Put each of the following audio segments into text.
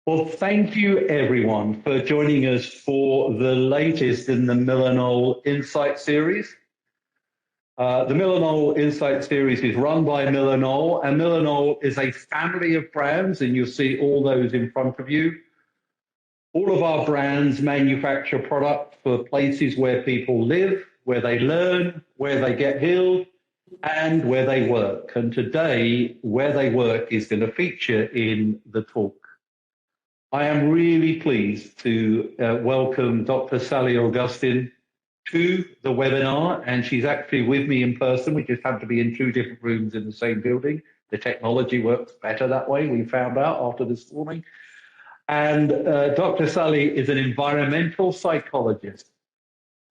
Well, thank you everyone for joining us for the latest in the Millennial Insight series. The Millennial Insight series is run by Millennial, and Millennial is a family of brands, and you'll see all those in front of you. All of our brands manufacture products for places where people live, where they learn, where they get healed, and where they work. And today, where they work is going to feature in the talk. I am really pleased to welcome Dr. Sally Augustin to the webinar, and she's actually with me in person. We just have to be in two different rooms in the same building. The technology works better that way, we found out after this morning. And Dr. Sally is an environmental psychologist,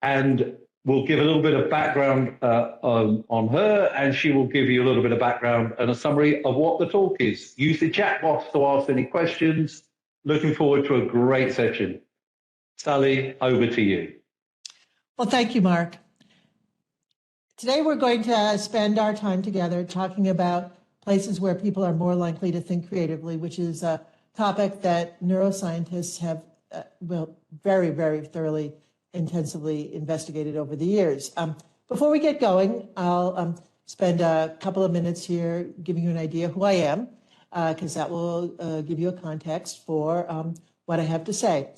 and we'll give a little bit of background on her, and she will give you a little bit of background and a summary of what the talk is. Use the chat box to ask any questions. Looking forward to a great session. Sally, over to you. Well, thank you, Mark. Today we're going to spend our time together talking about places where people are more likely to think creatively, which is a topic that neuroscientists have very, very thoroughly, intensively investigated over the years. Before we get going, I'll spend a couple of minutes here giving you an idea who I am, because that will give you a context for what I have to say.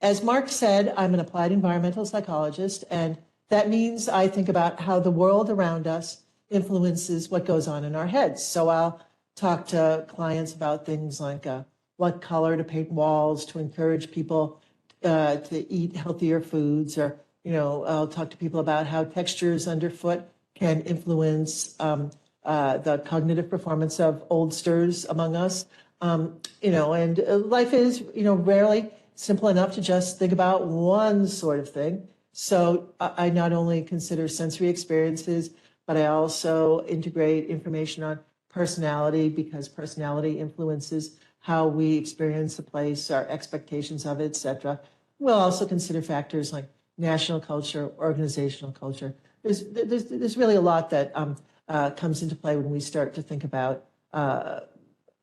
As Mark said, I'm an applied environmental psychologist, and that means I think about how the world around us influences what goes on in our heads. So I'll talk to clients about things like what color to paint walls to encourage people to eat healthier foods, or I'll talk to people about how textures underfoot can influence the cognitive performance of oldsters among us. And life is rarely simple enough to just think about one sort of thing. So I not only consider sensory experiences, but I also integrate information on personality, because personality influences how we experience the place, our expectations of it, etc. We'll also consider factors like national culture, organizational culture. There's really a lot that comes into play when we start to think about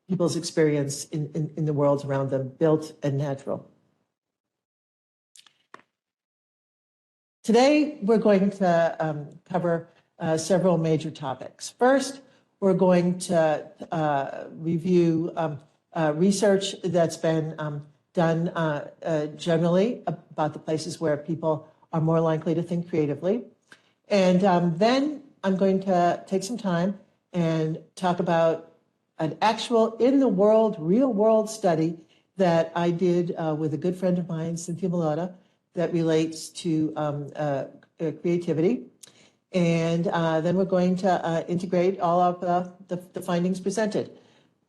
people's experience in the worlds around them, built and natural. Today, we're going to cover several major topics. First, we're going to review research that's been done generally about the places where people are more likely to think creatively. And then I'm going to take some time and talk about an actual in-the-world, real-world study that I did with a good friend of mine, Cynthia Malota, that relates to creativity. And then we're going to integrate all of the findings presented.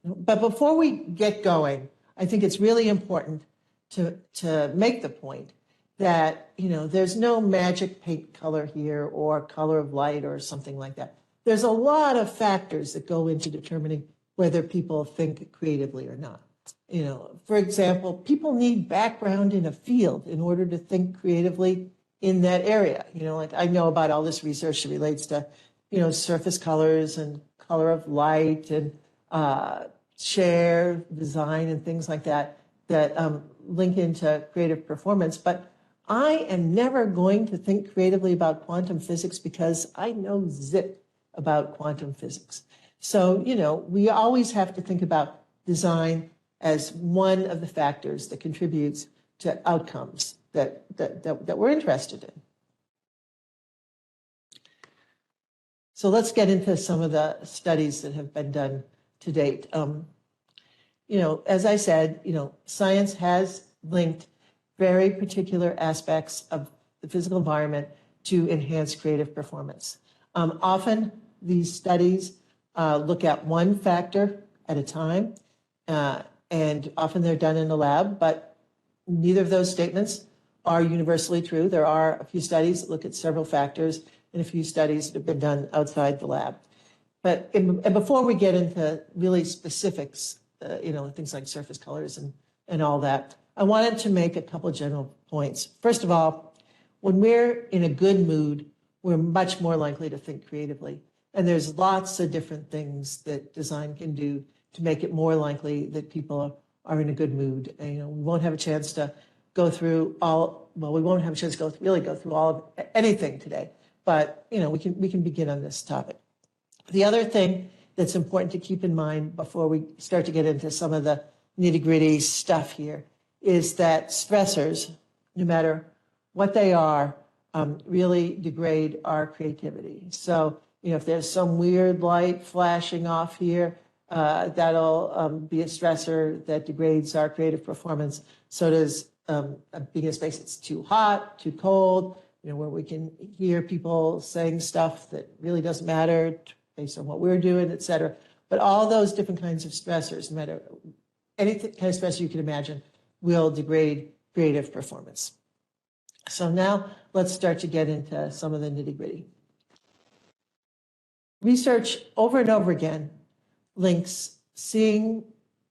But before we get going, I think it's really important to make the point that there's no magic paint color here or color of light or something like that. There's a lot of factors that go into determining whether people think creatively or not. For example, people need background in a field in order to think creatively in that area. Like I know about all this research that relates to, surface colors and color of light and chair design and things like that link into creative performance. But I am never going to think creatively about quantum physics because I know zip about quantum physics. So, we always have to think about design as one of the factors that contributes to outcomes that we're interested in. So let's get into some of the studies that have been done to date. As I said, science has linked very particular aspects of the physical environment to enhance creative performance. Often these studies look at one factor at a time, and often they're done in a lab, but neither of those statements are universally true. There are a few studies that look at several factors and a few studies that have been done outside the lab. And before we get into really specifics, things like surface colors and all that, I wanted to make a couple of general points. First of all, when we're in a good mood, we're much more likely to think creatively. And there's lots of different things that design can do to make it more likely that people are in a good mood. And, we won't have a chance to go through we won't have a chance to really go through all of anything today, but, we can begin on this topic. The other thing that's important to keep in mind before we start to get into some of the nitty-gritty stuff here is that stressors, no matter what they are, really degrade our creativity. So, if there's some weird light flashing off here, that'll be a stressor that degrades our creative performance. So does being in a space that's too hot, too cold, where we can hear people saying stuff that really doesn't matter based on what we're doing, et cetera. But all those different kinds of stressors, no matter any kind of stressor you can imagine, will degrade creative performance. So now let's start to get into some of the nitty-gritty. Research over and over again links seeing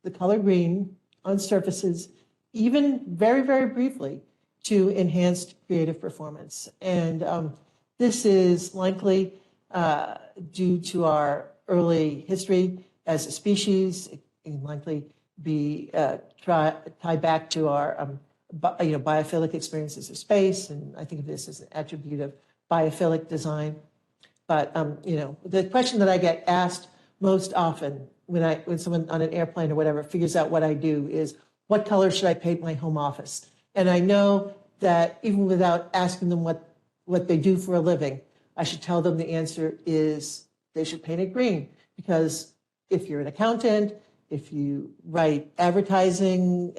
the color green on surfaces, even very, very briefly, to enhanced creative performance. And this is likely due to our early history as a species. It can likely be tied back to our biophilic experiences of space, and I think of this as an attribute of biophilic design. But the question that I get asked most often when someone on an airplane or whatever figures out what I do is, what color should I paint my home office? And I know that even without asking them what they do for a living, I should tell them the answer is they should paint it green, because if you're an accountant, if you write advertising,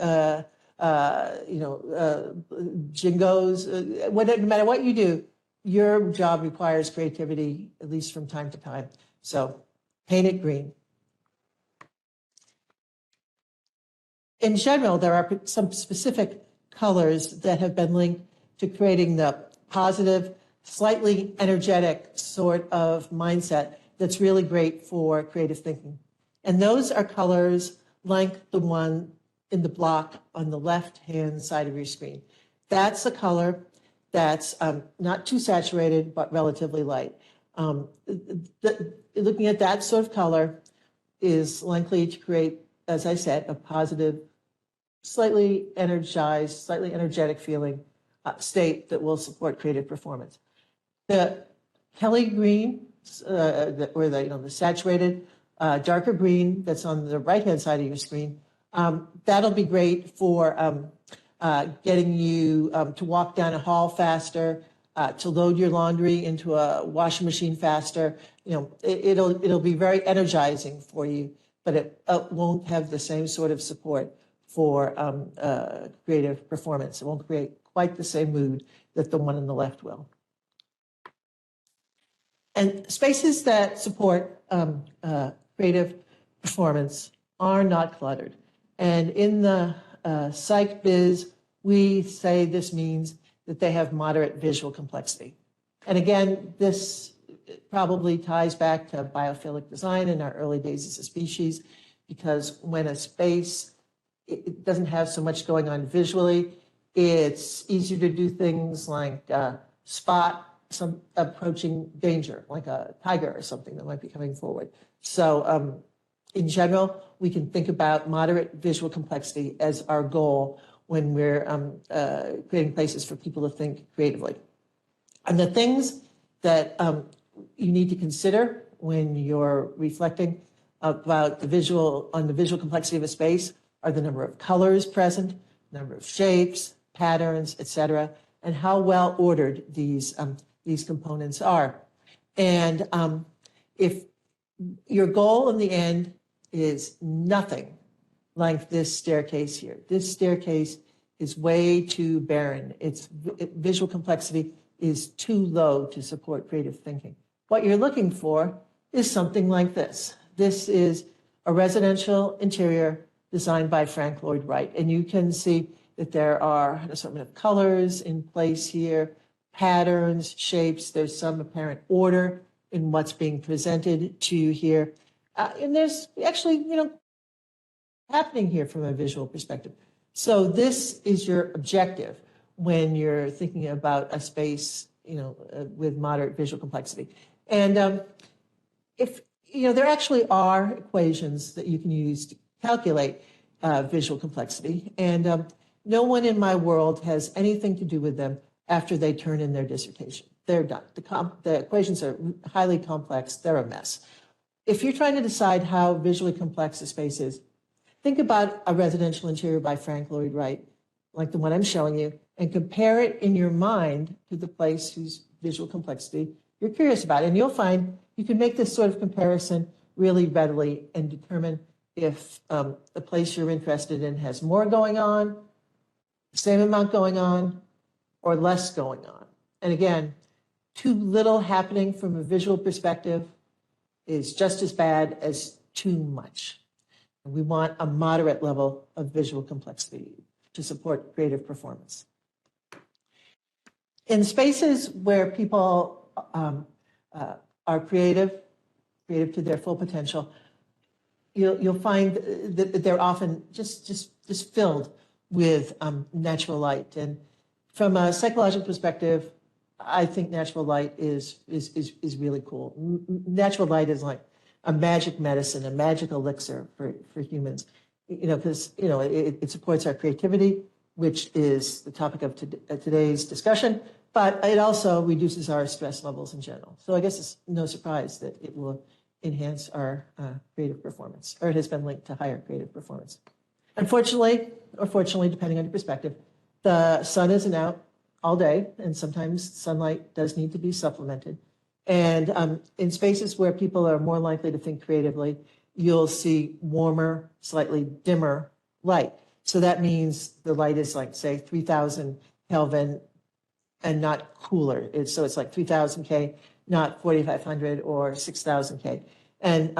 jingos, no matter what you do, your job requires creativity, at least from time to time. So paint it green. In general, there are some specific colors that have been linked to creating the positive, slightly energetic sort of mindset that's really great for creative thinking. And those are colors like the one in the block on the left-hand side of your screen. That's a color that's not too saturated, but relatively light. Looking at that sort of color is likely to create, as I said, a positive, slightly energized, slightly energetic feeling state that will support creative performance. The Kelly green, or the saturated darker green that's on the right-hand side of your screen, that'll be great for getting you to walk down a hall faster, to load your laundry into a washing machine faster. It'll be very energizing for you, but it won't have the same sort of support for creative performance. It won't create quite the same mood that the one on the left will. And spaces that support creative performance are not cluttered. And in the psych biz, we say this means that they have moderate visual complexity. And again, this probably ties back to biophilic design in our early days as a species, because when a space it doesn't have so much going on visually, it's easier to do things like spot some approaching danger, like a tiger or something that might be coming forward. So in general, we can think about moderate visual complexity as our goal when we're creating places for people to think creatively. And the things that you need to consider when you're reflecting about the visual complexity of a space are the number of colors present, number of shapes, patterns, etc., and how well ordered these components are. And if your goal in the end is nothing like this staircase here, this staircase is way too barren. Its visual complexity is too low to support creative thinking. What you're looking for is something like this. This is a residential interior designed by Frank Lloyd Wright. And you can see that there are an assortment of colors in place here, patterns, shapes. There's some apparent order in what's being presented to you here. And there's actually, happening here from a visual perspective. So this is your objective when you're thinking about a space, with moderate visual complexity. And if, there actually are equations that you can use to calculate visual complexity. And no one in my world has anything to do with them after they turn in their dissertation. They're done. The equations are highly complex. They're a mess. If you're trying to decide how visually complex a space is, think about a residential interior by Frank Lloyd Wright, like the one I'm showing you, and compare it in your mind to the place whose visual complexity you're curious about. And you'll find you can make this sort of comparison really readily and determine if the place you're interested in has more going on, the same amount going on, or less going on. And again, too little happening from a visual perspective is just as bad as too much. We want a moderate level of visual complexity to support creative performance. In spaces where people are creative to their full potential, you'll find that they're often just filled with natural light. And from a psychological perspective, I think natural light is really cool. Natural light is like a magic medicine, a magic elixir for humans, because it supports our creativity, which is the topic of today's discussion, but it also reduces our stress levels in general. So I guess it's no surprise that it will enhance our creative performance, or it has been linked to higher creative performance. Unfortunately, or fortunately, depending on your perspective, the sun isn't out all day, and sometimes sunlight does need to be supplemented. And in spaces where people are more likely to think creatively, you'll see warmer, slightly dimmer light. So that means the light is like, say, 3,000 Kelvin and not cooler. So it's like 3,000 K, not 4,500 or 6,000 K. And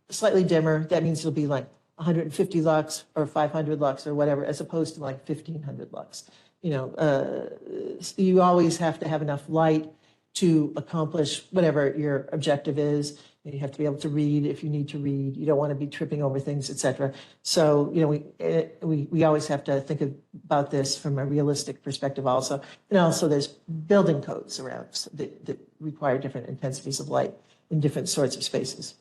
slightly dimmer, that means it'll be like 150 lux or 500 lux or whatever, as opposed to like 1,500 lux. You always have to have enough light to accomplish whatever your objective is. You have to be able to read if you need to read. You don't want to be tripping over things, et cetera. So, we always have to think about this from a realistic perspective also. And also there's building codes around that require different intensities of light in different sorts of spaces.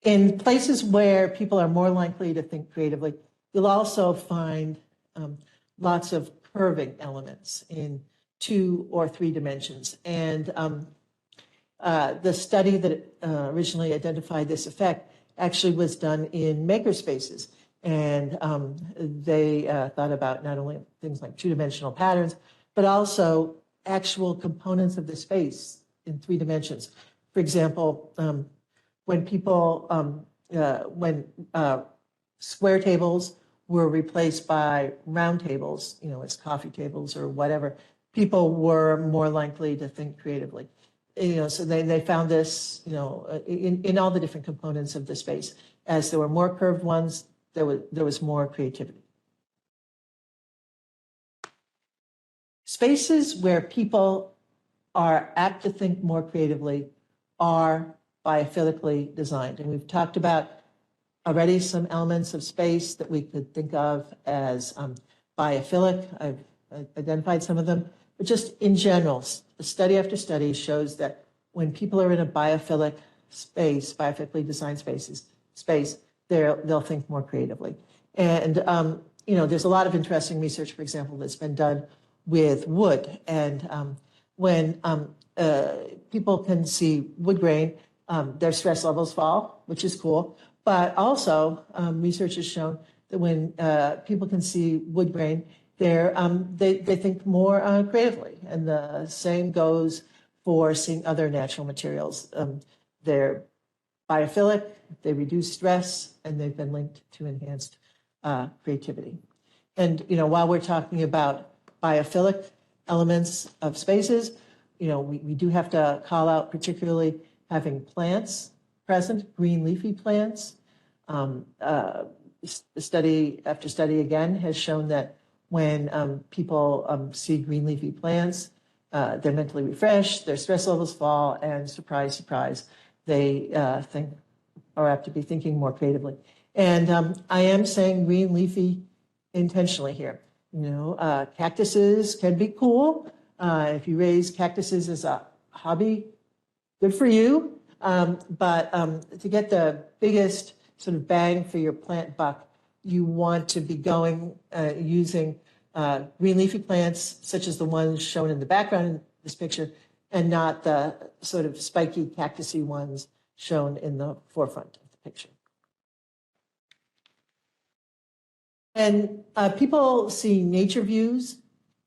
In places where people are more likely to think creatively, you'll also find lots of curving elements in 2 or 3 dimensions. And the study that originally identified this effect actually was done in makerspaces. And they thought about not only things like 2-dimensional patterns, but also actual components of the space in 3 dimensions. For example, when square tables were replaced by round tables, as coffee tables or whatever, people were more likely to think creatively. So they found this, in all the different components of the space. As there were more curved ones, there was more creativity. Spaces where people are apt to think more creatively are biophilically designed. And we've talked about already some elements of space that we could think of as biophilic. I've identified some of them. But just in general, study after study shows that when people are in a biophilic space, biophysically designed space, they'll think more creatively. And there's a lot of interesting research, for example, that's been done with wood. And when people can see wood grain, their stress levels fall, which is cool. But also, research has shown that when people can see wood grain, they think more creatively. And the same goes for seeing other natural materials. They're biophilic, they reduce stress, and they've been linked to enhanced creativity. And while we're talking about biophilic elements of spaces, we do have to call out particularly having plants present, green leafy plants. Study after study again has shown that when people see green leafy plants, they're mentally refreshed, their stress levels fall, and surprise, surprise, they think are apt to be thinking more creatively. And I am saying green leafy intentionally here. Cactuses can be cool. If you raise cactuses as a hobby, good for you. But to get the biggest sort of bang for your plant buck, you want to be using green leafy plants, such as the ones shown in the background in this picture, and not the sort of spiky cactusy ones shown in the forefront of the picture. And people see nature views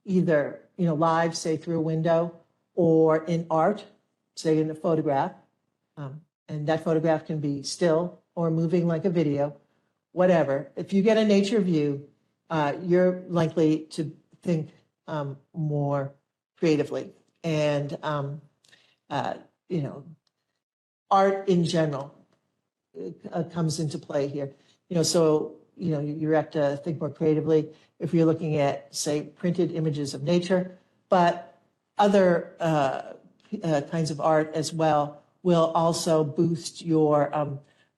either, live, say through a window, or in art, say in a photograph. And that photograph can be still or moving like a video, whatever. If you get a nature view, you're likely to think more creatively. And, art in general comes into play here. So, you have to think more creatively if you're looking at, say, printed images of nature, but other kinds of art as well will also boost your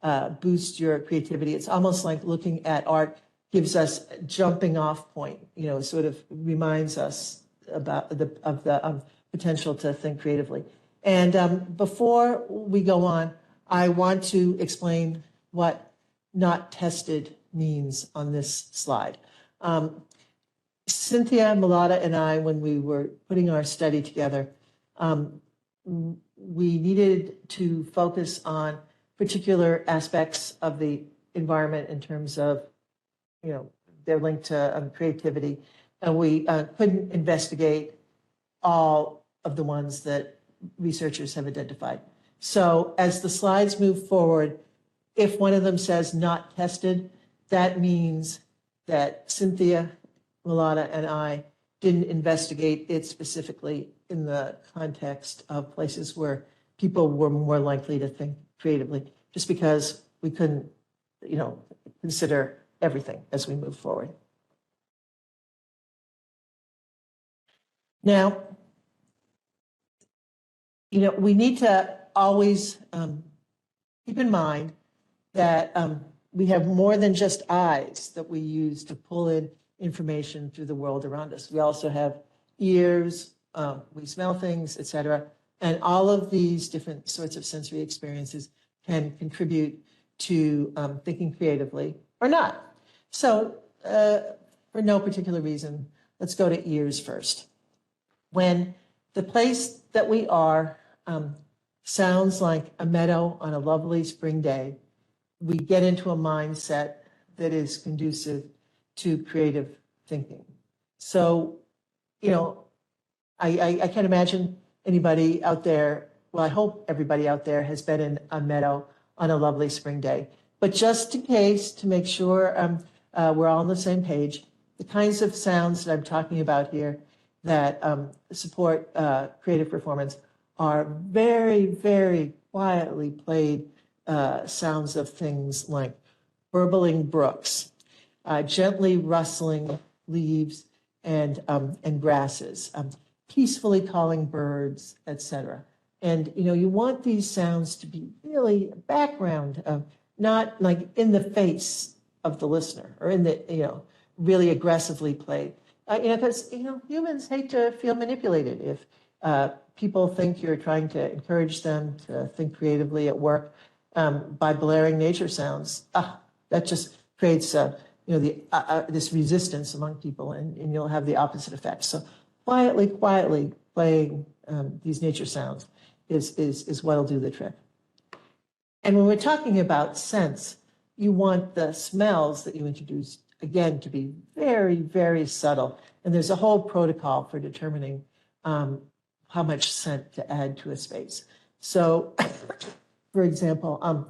creativity. It's almost like looking at art gives us a jumping off point, sort of reminds us about the potential to think creatively. And before we go on, I want to explain what not tested means on this slide. Cynthia Mulata and I, when we were putting our study together, we needed to focus on particular aspects of the environment in terms of, their link to creativity. And we couldn't investigate all of the ones that researchers have identified. So as the slides move forward, if one of them says not tested, that means that Cynthia Mulata and I didn't investigate it specifically in the context of places where people were more likely to think creatively, just because we couldn't, consider everything as we move forward. Now, we need to always keep in mind that we have more than just eyes that we use to pull in information through the world around us. We also have ears, we smell things, etc. And all of these different sorts of sensory experiences can contribute to thinking creatively or not. So for no particular reason, let's go to ears first. When the place that we are sounds like a meadow on a lovely spring day, we get into a mindset that is conducive to creative thinking. So, I can't imagine anybody out there, well, I hope everybody out there has been in a meadow on a lovely spring day. But just in case, to make sure we're all on the same page, the kinds of sounds that I'm talking about here that support creative performance are very, very quietly played sounds of things like burbling brooks, gently rustling leaves and grasses, peacefully calling birds, etc. And you want these sounds to be really a background of, not like in the face of the listener or in the really aggressively played. Because humans hate to feel manipulated. If people think you're trying to encourage them to think creatively at work by blaring nature sounds, that just creates this resistance among people, and you'll have the opposite effect. So quietly playing these nature sounds is what'll do the trick. And when we're talking about sense, you want the smells that you introduce, again, to be very, very subtle. And there's a whole protocol for determining how much scent to add to a space. So, for example,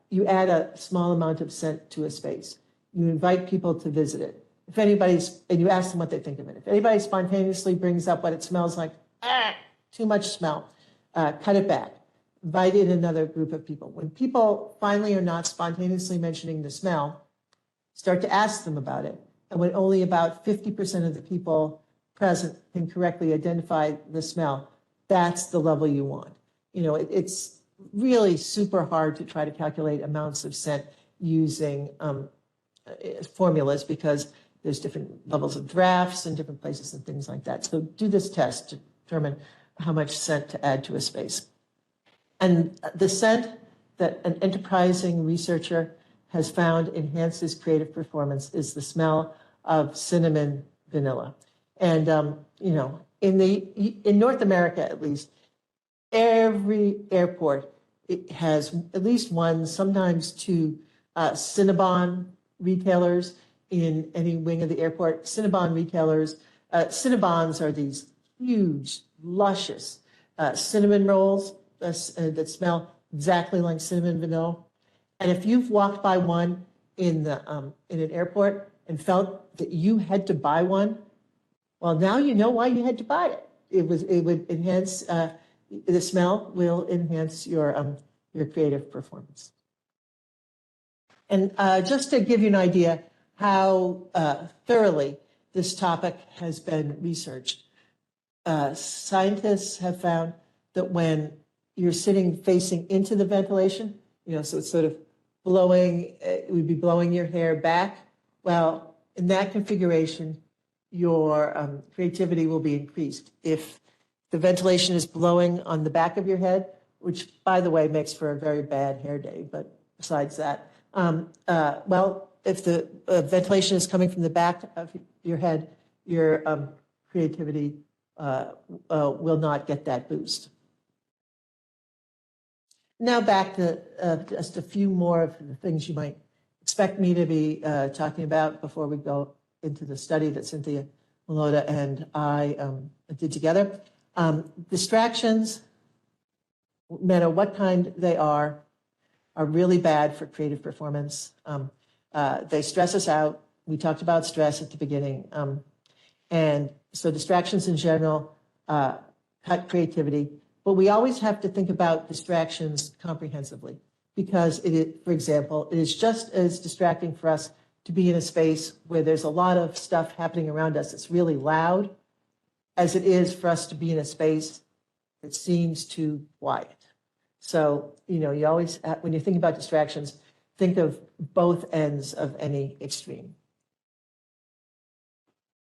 you add a small amount of scent to a space. You invite people to visit it. And you ask them what they think of it. If anybody spontaneously brings up what it smells like, too much smell, cut it back. Invite in another group of people. When people finally are not spontaneously mentioning the smell, start to ask them about it. And when only about 50% of the people present can correctly identify the smell, that's the level you want. It's really super hard to try to calculate amounts of scent using formulas, because there's different levels of drafts in different places and things like that. So do this test to determine how much scent to add to a space. And the scent that an enterprising researcher has found enhances creative performance is the smell of cinnamon vanilla. And, in North America, at least, every airport it has at least one, sometimes two, Cinnabon retailers in any wing of the airport. Cinnabon retailers, Cinnabons are these huge, luscious cinnamon rolls that smell exactly like cinnamon vanilla. And if you've walked by one in an airport and felt that you had to buy one, well, now you know why you had to buy it. It would enhance the smell will enhance your creative performance. And just to give you an idea how thoroughly this topic has been researched, scientists have found that when you're sitting facing into the ventilation, so it's sort of blowing, it would be blowing your hair back. Well, in that configuration, your creativity will be increased. If the ventilation is blowing on the back of your head, which, by the way, makes for a very bad hair day, but besides that, if the ventilation is coming from the back of your head, your creativity will not get that boost. Now back to just a few more of the things you might expect me to be talking about before we go into the study that Cynthia Malota and I did together. Distractions, no matter what kind they are really bad for creative performance. They stress us out. We talked about stress at the beginning. And so distractions in general cut creativity. But we always have to think about distractions comprehensively because, for example, it is just as distracting for us to be in a space where there's a lot of stuff happening around us that's really loud as it is for us to be in a space that seems too quiet. So, you always, when you think about distractions, think of both ends of any extreme.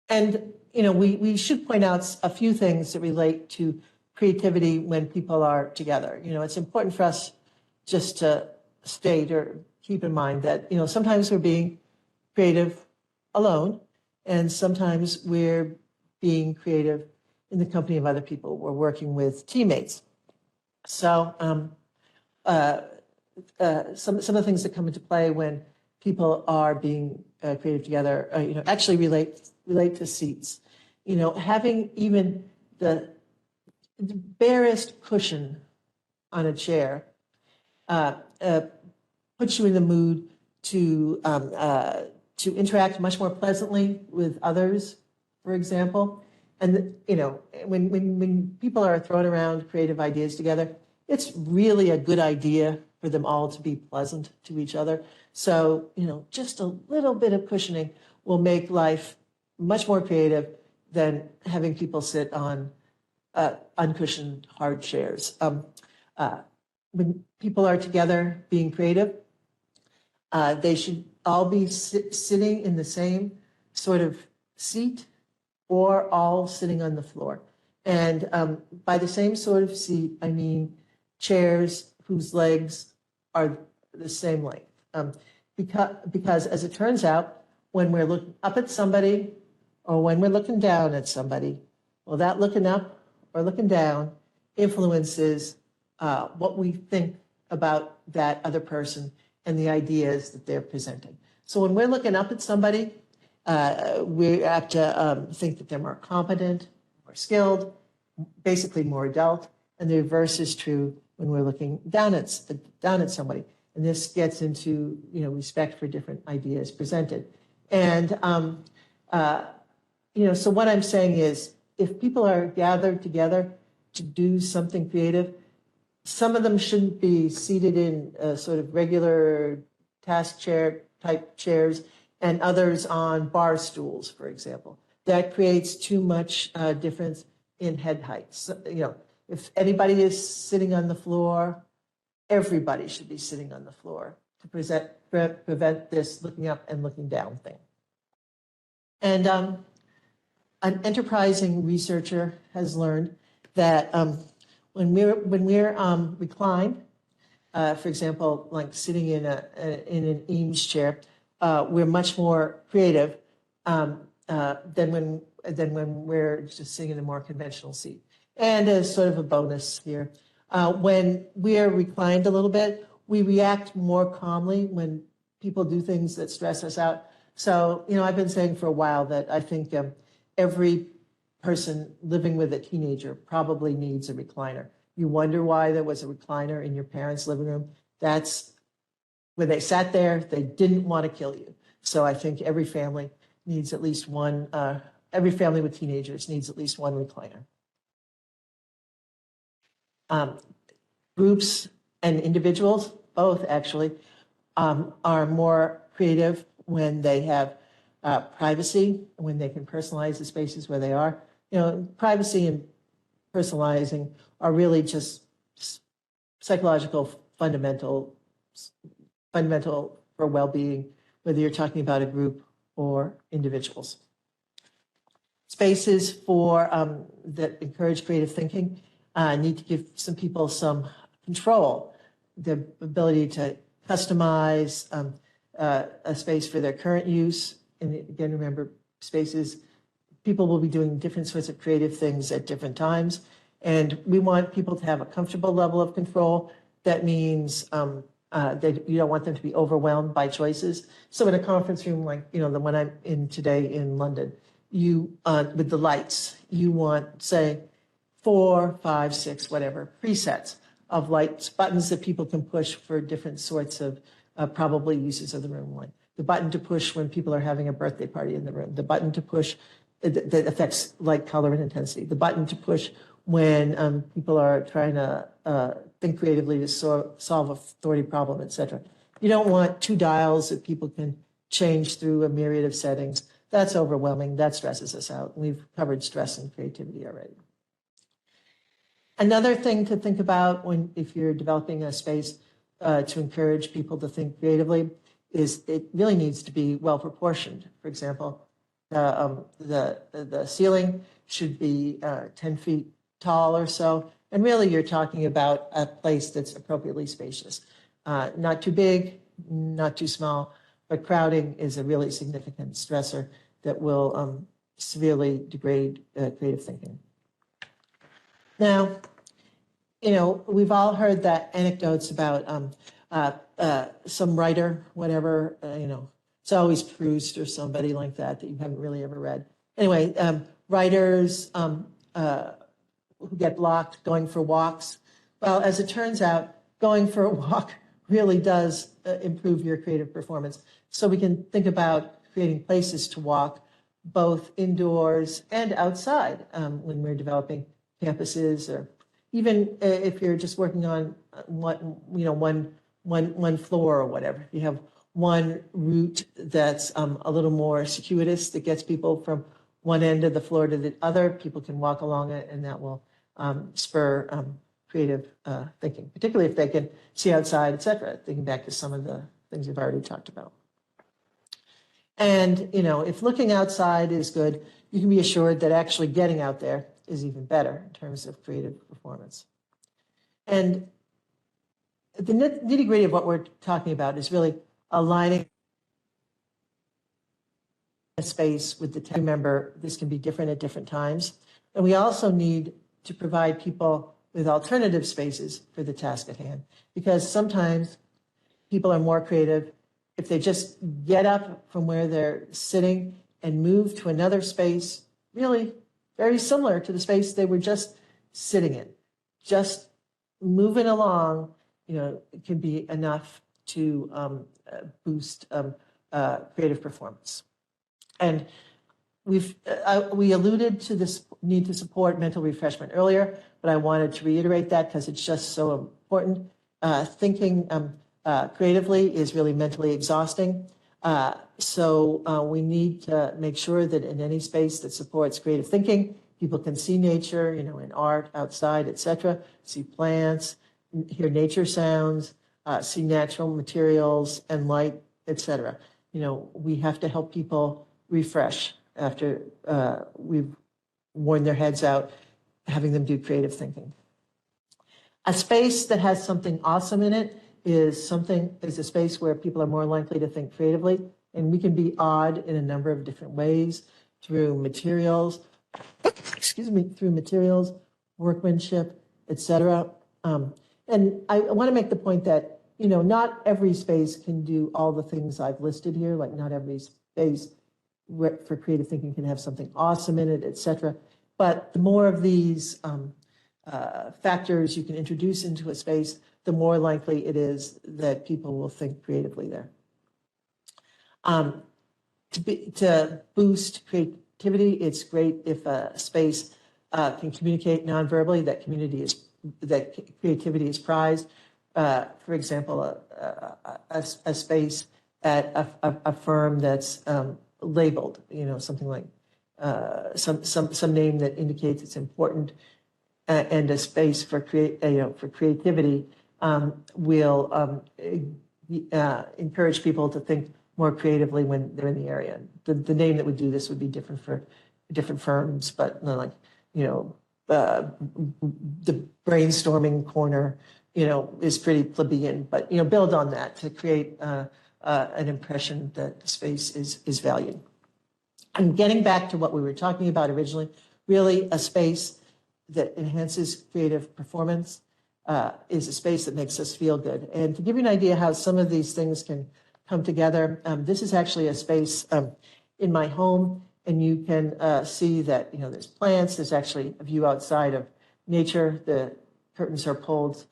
And, we should point out a few things that relate to creativity when people are together. It's important for us just to state or keep in mind that, sometimes we're being creative alone, and sometimes we're being creative in the company of other people. We're working with teammates. So some of the things that come into play when people are being creative together, actually relate to seats. Having even the barest cushion on a chair puts you in the mood to interact much more pleasantly with others, for example. And when people are throwing around creative ideas together, it's really a good idea for them all to be pleasant to each other. So, just a little bit of cushioning will make life much more creative than having people sit on uncushioned hard chairs. When people are together being creative, they should all be sitting in the same sort of seat or all sitting on the floor. And by the same sort of seat, I mean chairs whose legs are the same length. Because as it turns out, when we're looking up at somebody or when we're looking down at somebody, well, that looking up or looking down influences what we think about that other person and the ideas that they're presenting. So when we're looking up at somebody, we have to think that they're more competent, more skilled, basically more adult, and the reverse is true when we're looking down at somebody. And this gets into respect for different ideas presented. And so what I'm saying is, if people are gathered together to do something creative, some of them shouldn't be seated in sort of regular task chair type chairs, and others on bar stools, for example. That creates too much difference in head height. So, if anybody is sitting on the floor, everybody should be sitting on the floor to prevent this looking up and looking down thing. And an enterprising researcher has learned that when we're reclined, For example, like sitting in an Eames chair, we're much more creative than when we're just sitting in a more conventional seat. And as sort of a bonus here, when we're reclined a little bit, we react more calmly when people do things that stress us out. So, I've been saying for a while that I think every person living with a teenager probably needs a recliner. You wonder why there was a recliner in your parents' living room. That's when they sat there, they didn't want to kill you. So I think every family needs at least one, every family with teenagers needs at least one recliner. Groups and individuals, both actually, are more creative when they have privacy, when they can personalize the spaces where they are. Privacy and personalizing are really just psychological fundamental for well-being, whether you're talking about a group or individuals. Spaces for that encourage creative thinking need to give some people some control, the ability to customize a space for their current use. And again, remember, spaces, people will be doing different sorts of creative things at different times. And we want people to have a comfortable level of control. That means that you don't want them to be overwhelmed by choices. So in a conference room like the one I'm in today in London, you with the lights, you want, say, 4, 5, 6, whatever presets of lights, buttons that people can push for different sorts of probably uses of the room. Like the button to push when people are having a birthday party in the room, the button to push that affects light, color, and intensity, the button to push when people are trying to think creatively to solve a authority problem, etc. You don't want 2 dials that people can change through a myriad of settings. That's overwhelming. That stresses us out. We've covered stress and creativity already. Another thing to think about if you're developing a space to encourage people to think creatively is it really needs to be well proportioned. For example, the ceiling should be 10 feet tall or so. And really, you're talking about a place that's appropriately spacious. Not too big, not too small, but crowding is a really significant stressor that will severely degrade creative thinking. Now, we've all heard that anecdotes about some writer, whatever, it's always Proust or somebody like that you haven't really ever read. Anyway, writers who get blocked going for walks. Well, as it turns out, going for a walk really does improve your creative performance. So we can think about creating places to walk, both indoors and outside when we're developing campuses, or even if you're just working on one floor or whatever. You have one route that's a little more circuitous that gets people from one end of the floor to the other. People can walk along it, and that will spur creative thinking, particularly if they can see outside, et cetera, thinking back to some of the things we've already talked about. And, if looking outside is good, you can be assured that actually getting out there is even better in terms of creative performance. And the nitty-gritty of what we're talking about is really aligning a space with the remember, this can be different at different times. And we also need to provide people with alternative spaces for the task at hand, because sometimes people are more creative if they just get up from where they're sitting and move to another space, really very similar to the space they were just sitting in. Just moving along, it can be enough to boost creative performance. And we alluded to this need to support mental refreshment earlier, but I wanted to reiterate that because it's just so important. Thinking creatively is really mentally exhausting. So we need to make sure that in any space that supports creative thinking, people can see nature, in art, outside, etc., see plants, hear nature sounds, see natural materials and light, etc. We have to help people refresh after we've worn their heads out, having them do creative thinking. A space that has something awesome in it is a space where people are more likely to think creatively, and we can be odd in a number of different ways through materials, through materials, workmanship, etc. And I want to make the point that, not every space can do all the things I've listed here, like not every space for creative thinking can have something awesome in it, etc. But the more of these factors you can introduce into a space, the more likely it is that people will think creatively there. To boost creativity, it's great if a space can communicate non-verbally, that creativity is prized. For example, a space at a firm that's labeled, something like some name that indicates it's important, and a space for creativity will encourage people to think more creatively when they're in the area. The name that would do this would be different for different firms, but the brainstorming corner, is pretty plebeian, but build on that to create an impression that the space is valued. And getting back to what we were talking about originally, really a space that enhances creative performance is a space that makes us feel good. And to give you an idea how some of these things can come together, this is actually a space in my home, and you can see that there's plants. There's actually a view outside of nature. The curtains are pulled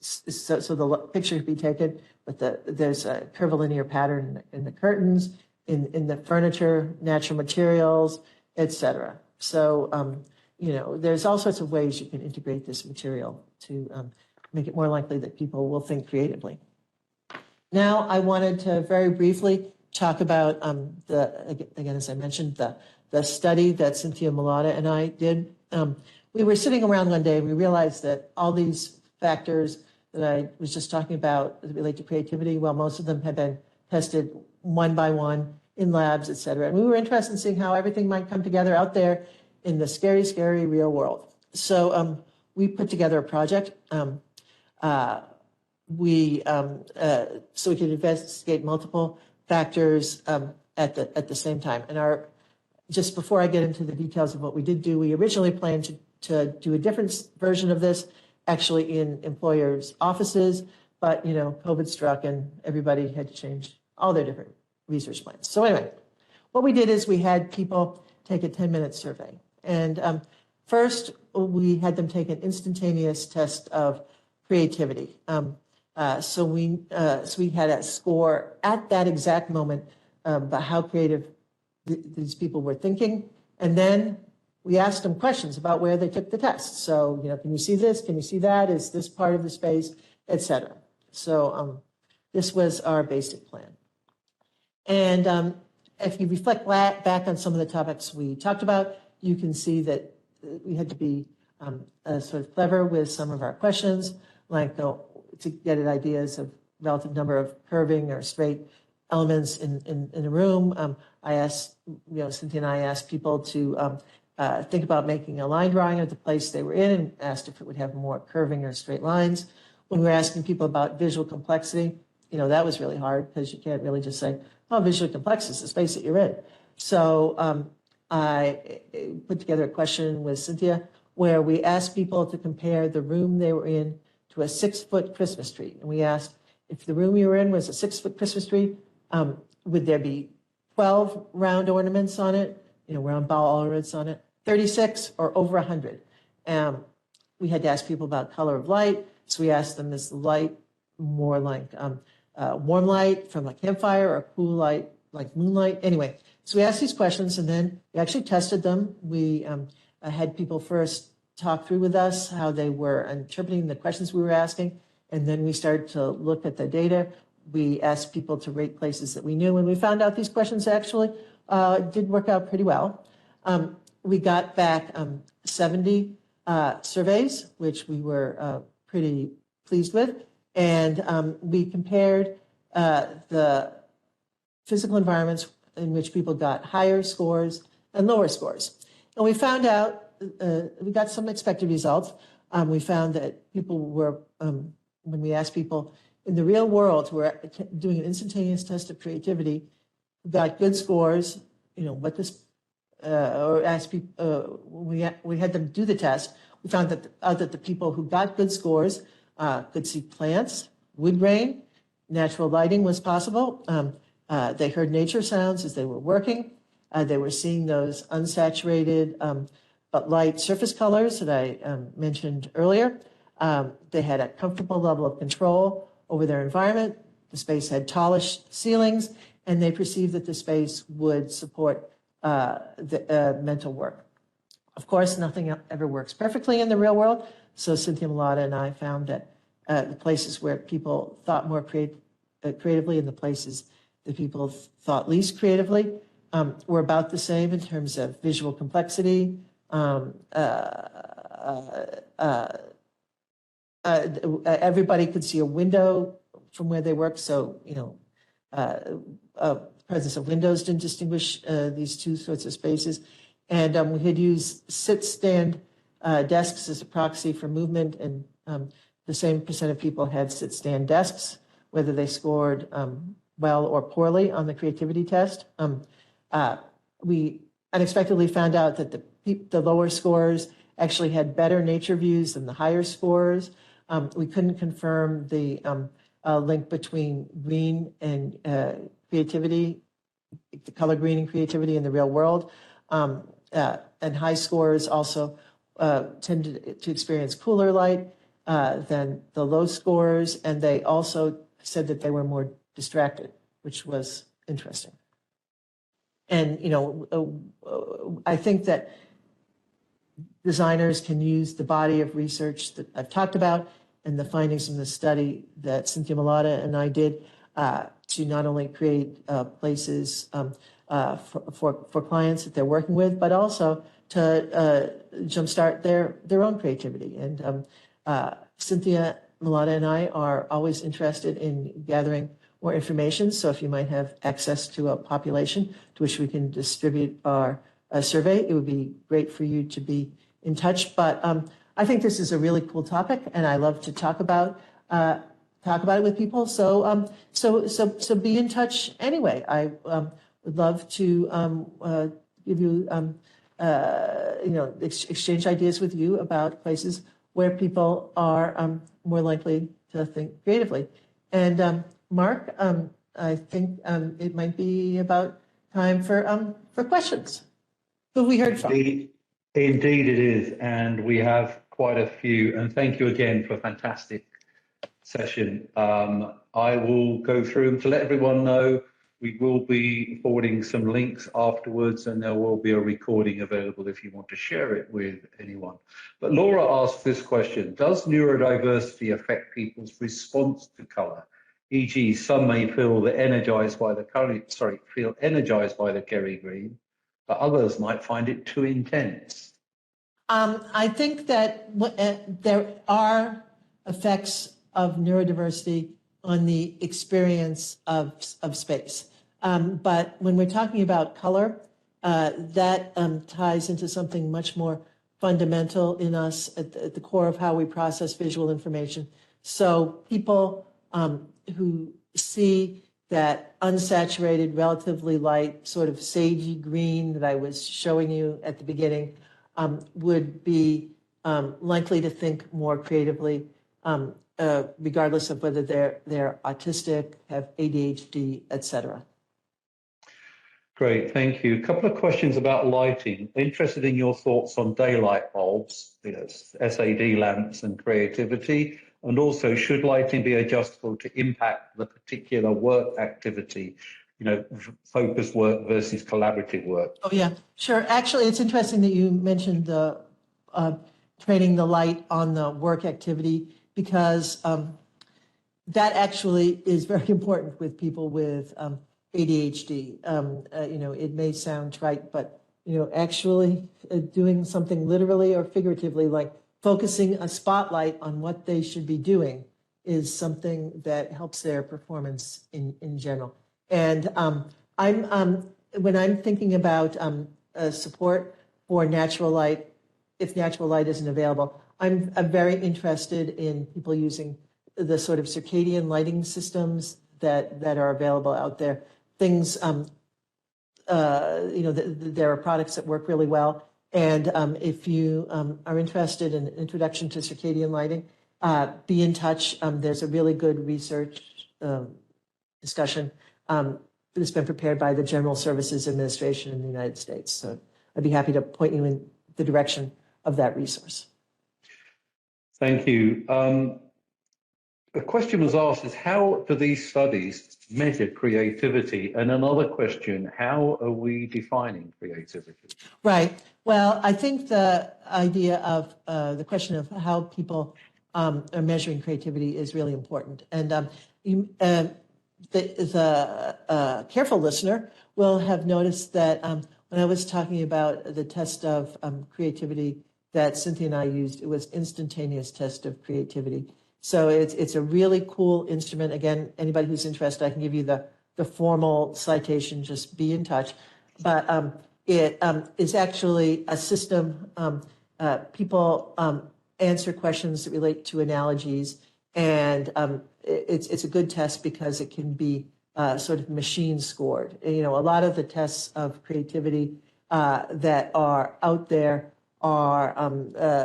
so the picture can be taken, but there's a curvilinear pattern in the curtains, in the furniture, natural materials, etc. So there's all sorts of ways you can integrate this material to make it more likely that people will think creatively. Now, I wanted to very briefly talk about again, as I mentioned, the study that Cynthia Mulata and I did. We were sitting around one day and we realized that all these factors that I was just talking about that relate to creativity, well, most of them had been tested one by one in labs, et cetera. And we were interested in seeing how everything might come together out there in the scary, scary real world. So we put together a project. So we could investigate multiple factors at the same time. And just before I get into the details of what we did do, we originally planned to do a different version of this, actually in employers' offices, but COVID struck and everybody had to change all their different research plans. So anyway, what we did is we had people take a 10-minute survey. And first, we had them take an instantaneous test of creativity. So we had a score at that exact moment about how creative these people were thinking. And then we asked them questions about where they took the test. So, can you see this? Can you see that? Is this part of the space, et cetera? So this was our basic plan. And if you reflect back on some of the topics we talked about, you can see that we had to be sort of clever with some of our questions, like to get at ideas of relative number of curving or straight elements in a room. I asked, Cynthia and I asked people to think about making a line drawing of the place they were in and asked if it would have more curving or straight lines. When we were asking people about visual complexity, that was really hard because you can't really just say, oh, visually complex is the space that you're in. So I put together a question with Cynthia where we asked people to compare the room they were in to a 6-foot Christmas tree. And we asked, if the room you were in was a 6-foot Christmas tree, would there be 12 round ornaments on it, round ball ornaments on it, 36 or over 100? We had to ask people about color of light. So we asked them, is the light more like warm light from a campfire or cool light like moonlight? Anyway, so we asked these questions and then we actually tested them. We had people first talk through with us how they were interpreting the questions we were asking. And then we started to look at the data. We asked people to rate places that we knew, and we found out these questions actually did work out pretty well. We got back 70 surveys, which we were pretty pleased with. And we compared the physical environments in which people got higher scores and lower scores. And we found out some expected results. We found that people were, when we asked people in the real world who were doing an instantaneous test of creativity, who got good scores, what this, or asked people, we had them do the test, we found that the people who got good scores could see plants, wood grain, natural lighting was possible. They heard nature sounds as they were working. They were seeing those unsaturated but light surface colors that I mentioned earlier. They had a comfortable level of control over their environment. The space had polished ceilings, and they perceived that the space would support the mental work. Of course, nothing ever works perfectly in the real world, so Cynthia Mulata and I found that the places where people thought more creatively and the places that people thought least creatively were about the same in terms of visual complexity. Everybody could see a window from where they worked, so presence of windows didn't distinguish these two sorts of spaces. And we had used sit-stand desks as a proxy for movement, and the same percent of people had sit-stand desks, whether they scored well or poorly on the creativity test. We unexpectedly found out that the lower scores actually had better nature views than the higher scores. We couldn't confirm the link between green and creativity, the color green and creativity in the real world. And high scores also tended to experience cooler light than the low scores, and they also said that they were more distracted, which was interesting. And I think that designers can use the body of research that I've talked about and the findings from the study that Cynthia Mulata and I did to not only create places for clients that they're working with, but also to jumpstart their own creativity. And Cynthia Mulata and I are always interested in gathering more information. So if you might have access to a population to which we can distribute our survey, it would be great for you to be in touch. But I think this is a really cool topic, and I love to talk about it with people. So so be in touch anyway. I would love to give you exchange ideas with you about places where people are more likely to think creatively. And Mark, I think it might be about time for questions. Who have we heard from? Indeed it is, and we have quite a few. And thank you again for a fantastic session. I will go through them to let everyone know. We will be forwarding some links afterwards, and there will be a recording available if you want to share it with anyone. But Laura asked this question: does neurodiversity affect people's response to color? E.g., some may feel energized by the Kerry green, but others might find it too intense. I think that there are effects of neurodiversity on the experience of space. But when we're talking about color, that ties into something much more fundamental in us at the core of how we process visual information. So people who see that unsaturated, relatively light, sort of sagey green that I was showing you at the beginning would be likely to think more creatively, regardless of whether they're autistic, have ADHD, etc. Great, thank you. A couple of questions about lighting. Interested in your thoughts on daylight bulbs, SAD lamps and creativity, and also should lighting be adjustable to impact the particular work activity, focused work versus collaborative work? Oh yeah, sure. Actually, it's interesting that you mentioned the training the light on the work activity, because that actually is very important with people with ADHD. It may sound trite, but actually doing something literally or figuratively, like focusing a spotlight on what they should be doing, is something that helps their performance in general. And when I'm thinking about support for natural light if natural light isn't available. I'm very interested in people using the sort of circadian lighting systems that are available out there. Things, there are products that work really well. And if you are interested in introduction to circadian lighting, be in touch. There's a really good research discussion that's been prepared by the General Services Administration in the United States. So I'd be happy to point you in the direction of that resource. Thank you. A question was asked is how do these studies measure creativity? And another question, how are we defining creativity? Right. Well, I think the idea of the question of how people are measuring creativity is really important. And the careful listener will have noticed that when I was talking about the test of creativity that Cynthia and I used, it was instantaneous test of creativity. So it's a really cool instrument. Again, anybody who's interested, I can give you the formal citation, just be in touch. But it is actually a system. People answer questions that relate to analogies, and it's a good test because it can be sort of machine scored. You know, a lot of the tests of creativity that are out there are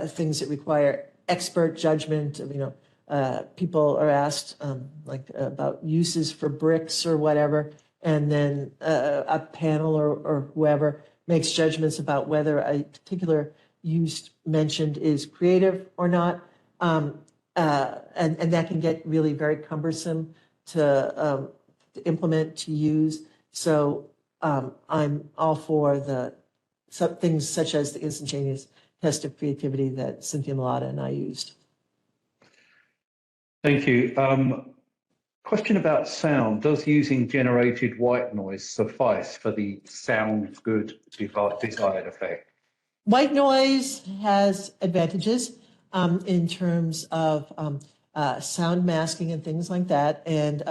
things that require expert judgment. People are asked about uses for bricks or whatever, and then a panel or whoever makes judgments about whether a particular use mentioned is creative or not. And that can get really very cumbersome to implement, to use. So I'm all for things such as the instantaneous test of creativity that Cynthia Malata and I used. Thank you. Question about sound. Does using generated white noise suffice for the sound good desired effect? White noise has advantages in terms of sound masking and things like that. And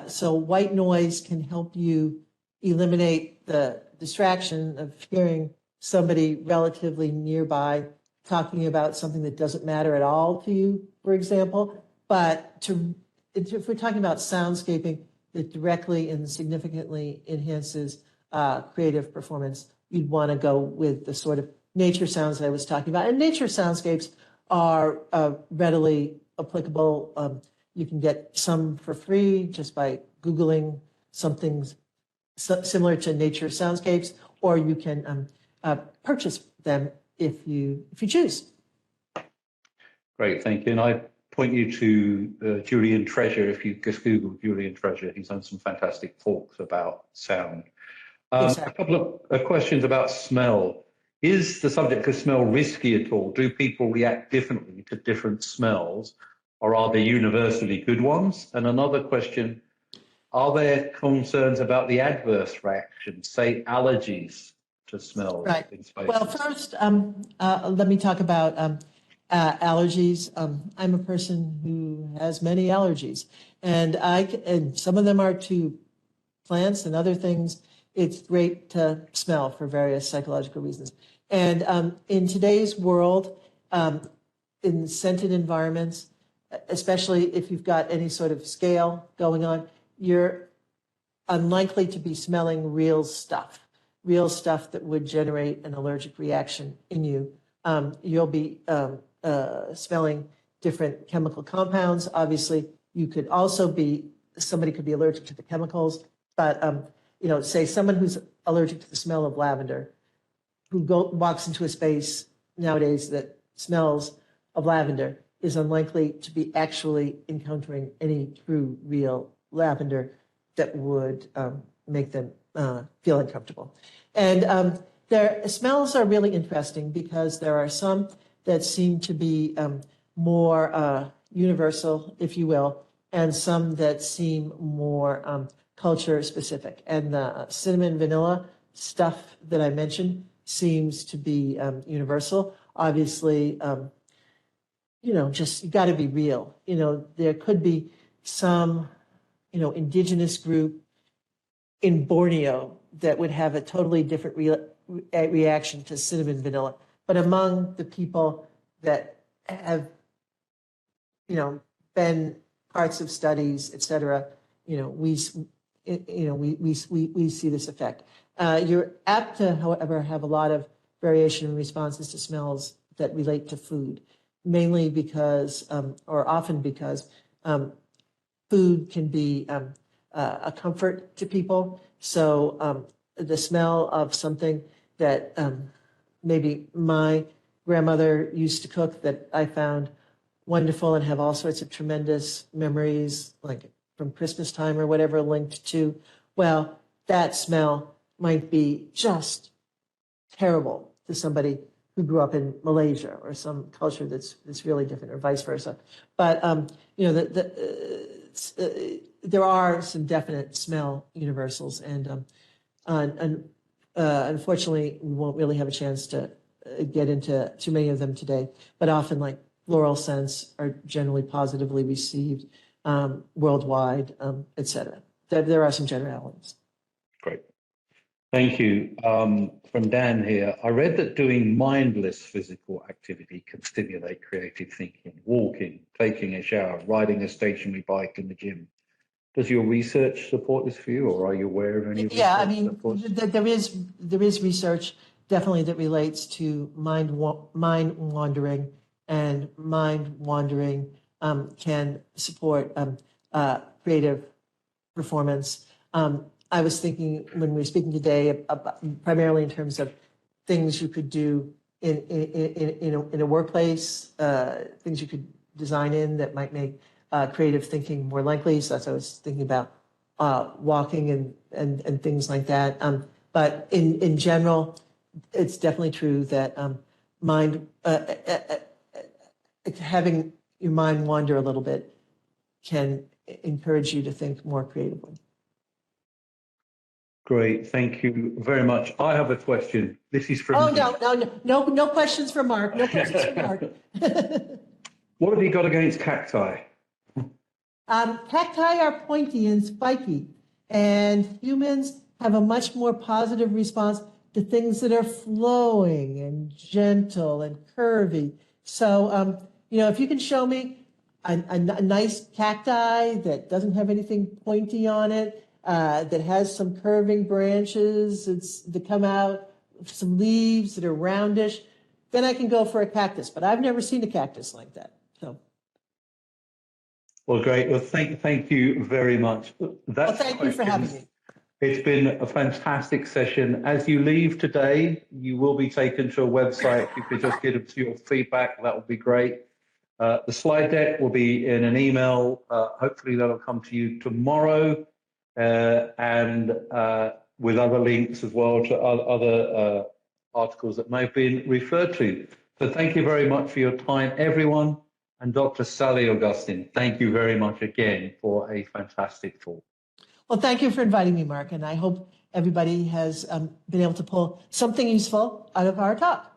so white noise can help you eliminate the distraction of hearing somebody relatively nearby talking about something that doesn't matter at all to you, for example. But if we're talking about soundscaping that directly and significantly enhances creative performance, you'd want to go with the sort of nature sounds that I was talking about. And nature soundscapes are readily applicable. You can get some for free just by Googling something similar to nature soundscapes, or you can purchase them if you choose. Great, thank you. And I point you to Julian Treasure. If you just Google Julian Treasure, he's done some fantastic talks about sound. Exactly. A couple of questions about smell. Is the subject of smell risky at all? Do people react differently to different smells, or are there universally good ones? And another question, are there concerns about the adverse reactions, say allergies to smells Right. in spaces? Well, first, let me talk about allergies. I'm a person who has many allergies, and some of them are to plants and other things. It's great to smell for various psychological reasons. And in today's world, in scented environments, especially if you've got any sort of scale going on, you're unlikely to be smelling real stuff that would generate an allergic reaction in you. You'll be smelling different chemical compounds. Obviously, somebody could be allergic to the chemicals, but say someone who's allergic to the smell of lavender, who walks into a space nowadays that smells of lavender, is unlikely to be actually encountering any true, real lavender that would make them feel uncomfortable. And their smells are really interesting because there are some that seem to be more universal, if you will, and some that seem more culture specific. And the cinnamon vanilla stuff that I mentioned seems to be universal. Obviously, just you got to be real. There could be some, indigenous group in Borneo that would have a totally different reaction to cinnamon vanilla But among the people that have, been parts of studies, et cetera, we see this effect. You're apt to, however, have a lot of variation in responses to smells that relate to food, mainly because, or often because, food can be a comfort to people. So the smell of something that maybe my grandmother used to cook that I found wonderful and have all sorts of tremendous memories, like from Christmas time or whatever, linked to, well, that smell might be just terrible to somebody who grew up in Malaysia or some culture that's really different, or vice versa. But there are some definite smell universals, and unfortunately, we won't really have a chance to get into too many of them today. But often, like floral scents are generally positively received worldwide, et cetera. There are some generalities. Great. Thank you. From Dan here, I read that doing mindless physical activity can stimulate creative thinking, walking, taking a shower, riding a stationary bike in the gym. Does your research support this view, or are you aware of any research? Yeah, I mean, there is research definitely that relates to mind wandering, and mind wandering can support creative performance. I was thinking when we were speaking today, primarily in terms of things you could do in a workplace, things you could design in that might make creative thinking more likely. So that's what I was thinking about, walking and things like that. But in general, it's definitely true that having your mind wander a little bit can encourage you to think more creatively. Great, thank you very much. I have a question. This is from. Oh, no questions for Mark. No questions for Mark. What have you got against cacti? Cacti are pointy and spiky, and humans have a much more positive response to things that are flowing and gentle and curvy. So, if you can show me a nice cacti that doesn't have anything pointy on it, that has some curving branches that come out, some leaves that are roundish, then I can go for a cactus. But I've never seen a cactus like that. So. Well, great. Well, thank you very much. Thank you for having me. It's been a fantastic session. As you leave today, you will be taken to a website. If you could just give us your feedback, that would be great. The slide deck will be in an email. Hopefully that'll come to you tomorrow, and with other links as well to other articles that may have been referred to. So thank you very much for your time, everyone. And Dr. Sally Augustin, thank you very much again for a fantastic talk. Well, thank you for inviting me, Mark, and I hope everybody has been able to pull something useful out of our talk.